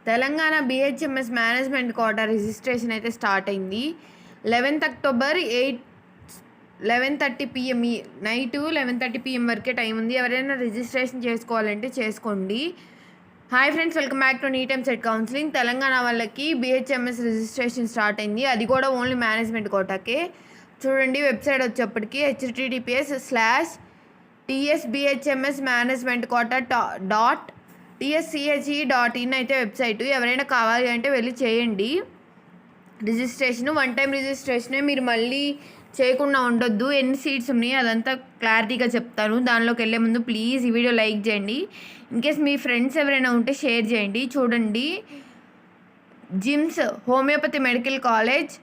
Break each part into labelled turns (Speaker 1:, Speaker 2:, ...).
Speaker 1: Telangana BHMS management quota registration అయితే start అయింది. 11th October 11:30 PM night 11:30 PM వరకే time ఉంది. ఎవరైనా రిజిస్ట్రేషన్ చేసుకోవాలంటే చేసుకోండి. Hi friends, welcome back to NEET EAMCET counselling. Telangana వాళ్ళకి బిహెచ్ఎంఎస్ రిజిస్ట్రేషన్ స్టార్ట్ అయింది. అది కూడా ఓన్లీ మేనేజ్మెంట్ కోటాకే. చూడండి, వెబ్సైట్ వచ్చేప్పటికి https:/TSBHMS-management-quota.tschE.in అయితే వెబ్సైటు. ఎవరైనా కావాలి అంటే వెళ్ళి చేయండి రిజిస్ట్రేషన్. వన్ టైం రిజిస్ట్రేషనే, మీరు మళ్ళీ చేయకుండా ఉండొద్దు. ఎన్ని సీట్స్ ఉన్నాయి అదంతా క్లారిటీగా చెప్తాను. దానిలోకి వెళ్ళే ముందు ప్లీజ్ ఈ వీడియో లైక్ చేయండి. ఇన్కేస్ మీ ఫ్రెండ్స్ ఎవరైనా ఉంటే షేర్ చేయండి. చూడండి, జిమ్స్ హోమియోపతి మెడికల్ కాలేజ్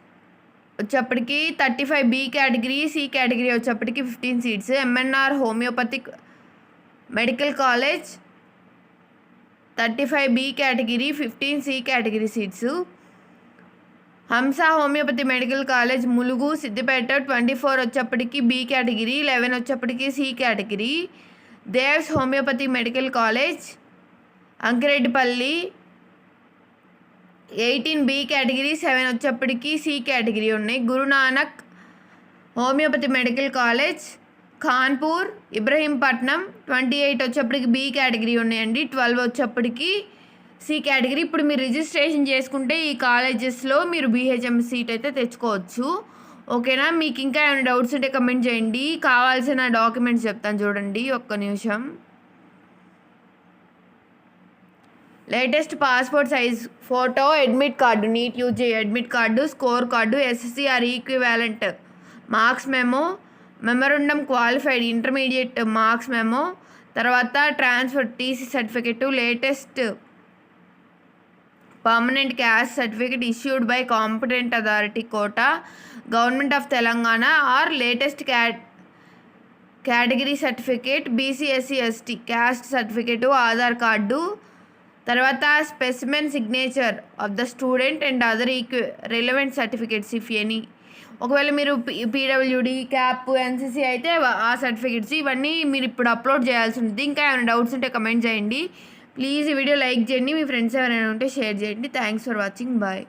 Speaker 1: వచ్చేప్పటికి 35 B కేటగిరీ, C కేటగిరీ వచ్చేప్పటికి 15 seats. MNR homoeopathic medical college 35 B category, 15 C category seats. Hamsa homoeopathy medical college Mulugu Siddipet 24 వచ్చేప్పటికి B కేటగిరీ, 11 వచ్చేప్పటికి C category. Devs homoeopathy medical college Ankireddypalli 18 B category, 7 వచ్చేప్పటికి C category ఉన్నాయి. Guru Nanak homoeopathy medical college Khanpur Ibrahimpatnam 28 వచ్చేప్పటికి B category ఉన్నాయండి. 12 వచ్చేప్పటికి C category. ఇప్పుడు మీరు registration చేసుకుంటే ఈ కాలేజెస్లో మీరు బిహెచ్ఎంఎస్ సీట్ అయితే తెచ్చుకోవచ్చు. ఓకేనా? మీకు ఇంకా ఏమైనా డౌట్స్ ఉంటే కమెంట్ చేయండి. కావాల్సిన డాక్యుమెంట్స్ చెప్తాను, చూడండి ఒక్క నిమిషం. Latest passport size photo, admit card, NEET UG admit card, score card, SSCR equivalent marks memo, memorandum qualified intermediate marks memo, తర్వాత transfer TC certificate, latest permanent caste certificate issued by competent authority quota government of Telangana or latest category certificate, BC SC ST caste certificate, Aadhaar card, తర్వాత specimen signature of the student and other relevant certificates if any. ఒకవేళ మీరు PWD, CAP, NCC అయితే ఆ certificates ఇవన్నీ మీరు ఇప్పుడు upload చేయాల్సి ఉంటుంది. ఇంకా ఏమైనా డౌట్స్ ఉంటే కమెంట్ చేయండి. ప్లీజ్ ఈ వీడియో లైక్ చేయండి. మీ ఫ్రెండ్స్ ఎవరైనా ఉంటే షేర్ చేయండి. Thanks for watching. బాయ్.